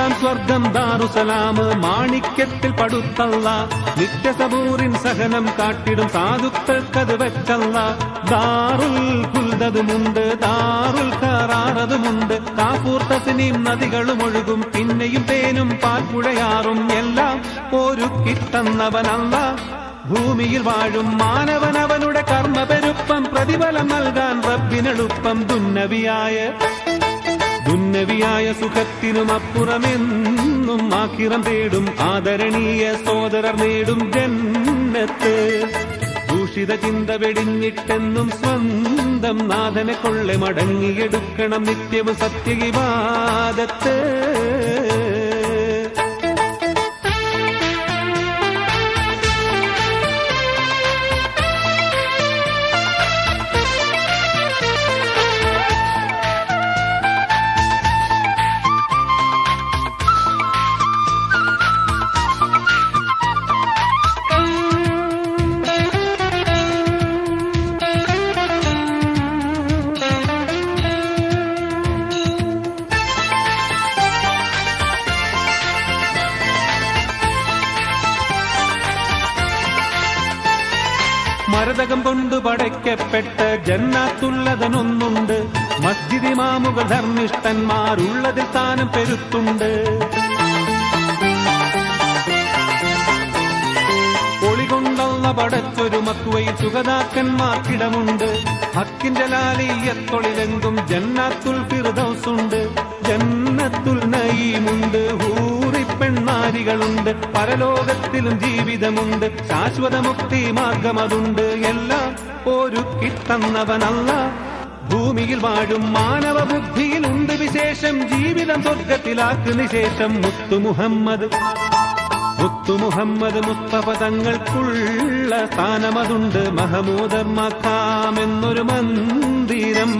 രണ്ടാം സ്വർഗം ദാറുസലാം മാണിക്യത്തിൽ പടുത്തല്ല, നിത്യസബൂറിൻ സഹനം കാട്ടിടും സാധുക്കൾക്കത് വെച്ചല്ല. ദാറുൽ ഖുൽദതുമുണ്ട്, ദാറുൽ ഖറാറതുമുണ്ട്, കാഫൂർ തസ്നീം നദികളും ഒഴുകും, പിന്നെയും തേനും പാൽപ്പുഴയാറും എല്ലാം ഒരുക്കിത്തന്നവനല്ല. ഭൂമിയിൽ വാഴും മാനവനവനുടെ കർമ്മപെരുപ്പം പ്രതിഫലം നൽകാൻ റബ്ബിനെളുപ്പം. ദുന്നവിയായ സുഖത്തിനും അപ്പുറമെന്നും ആഖിറം തേടും ആദരണീയ സോദരർ നേടും ജന്നത്ത്. ദൂഷിത ചിന്ത വെടിഞ്ഞിട്ടെന്നും സ്വന്തം നാഥനെ കൊള്ളെ മടങ്ങിയെടുക്കണം നിത്യവും സത്യ ഇബാദത്ത്. മരതകം കൊണ്ട് പടയ്ക്കപ്പെട്ട ജന്നാത്തുള്ളതനൊന്നുണ്ട്, മസ്ജിദ് ഇമാമുകൾ ധർമ്മിഷ്ഠന്മാരുള്ളതിൽ സ്ഥാനം പെരുത്തുണ്ട്. ഒളികൊണ്ടല്ല പടച്ചൊരു മക്കുവയിൽ സുഗതാക്കന്മാർക്കിടമുണ്ട്, ഹക്കിന്റെ ലാലിയത്തൊളിലെങ്കും ജന്നാത്തുൽ ഫിർദൗസുണ്ട്. ജന്നത്തുൽ നഈമുണ്ട്, ഹൂറി പെണ്ണാരികളുണ്ട്, പരലോകത്തിലും ജീവിതമുണ്ട്, ശാശ്വത മുക്തി മാർഗമതുണ്ട്. എല്ലാം ഒരുക്കിത്തന്നവനല്ല. ഭൂമിയിൽ വാഴും മാനവ ബുദ്ധിയിലുണ്ട് വിശേഷം, ജീവിതം സ്വർഗത്തിലാക്ക് നിശേഷം. മുത്തുമുഹമ്മദ് മുസ്തഫ തങ്ങൾക്കുള്ള സ്ഥാനമതുണ്ട്, മഹമൂദർ മഖാം എന്നൊരു മന്ദിരം.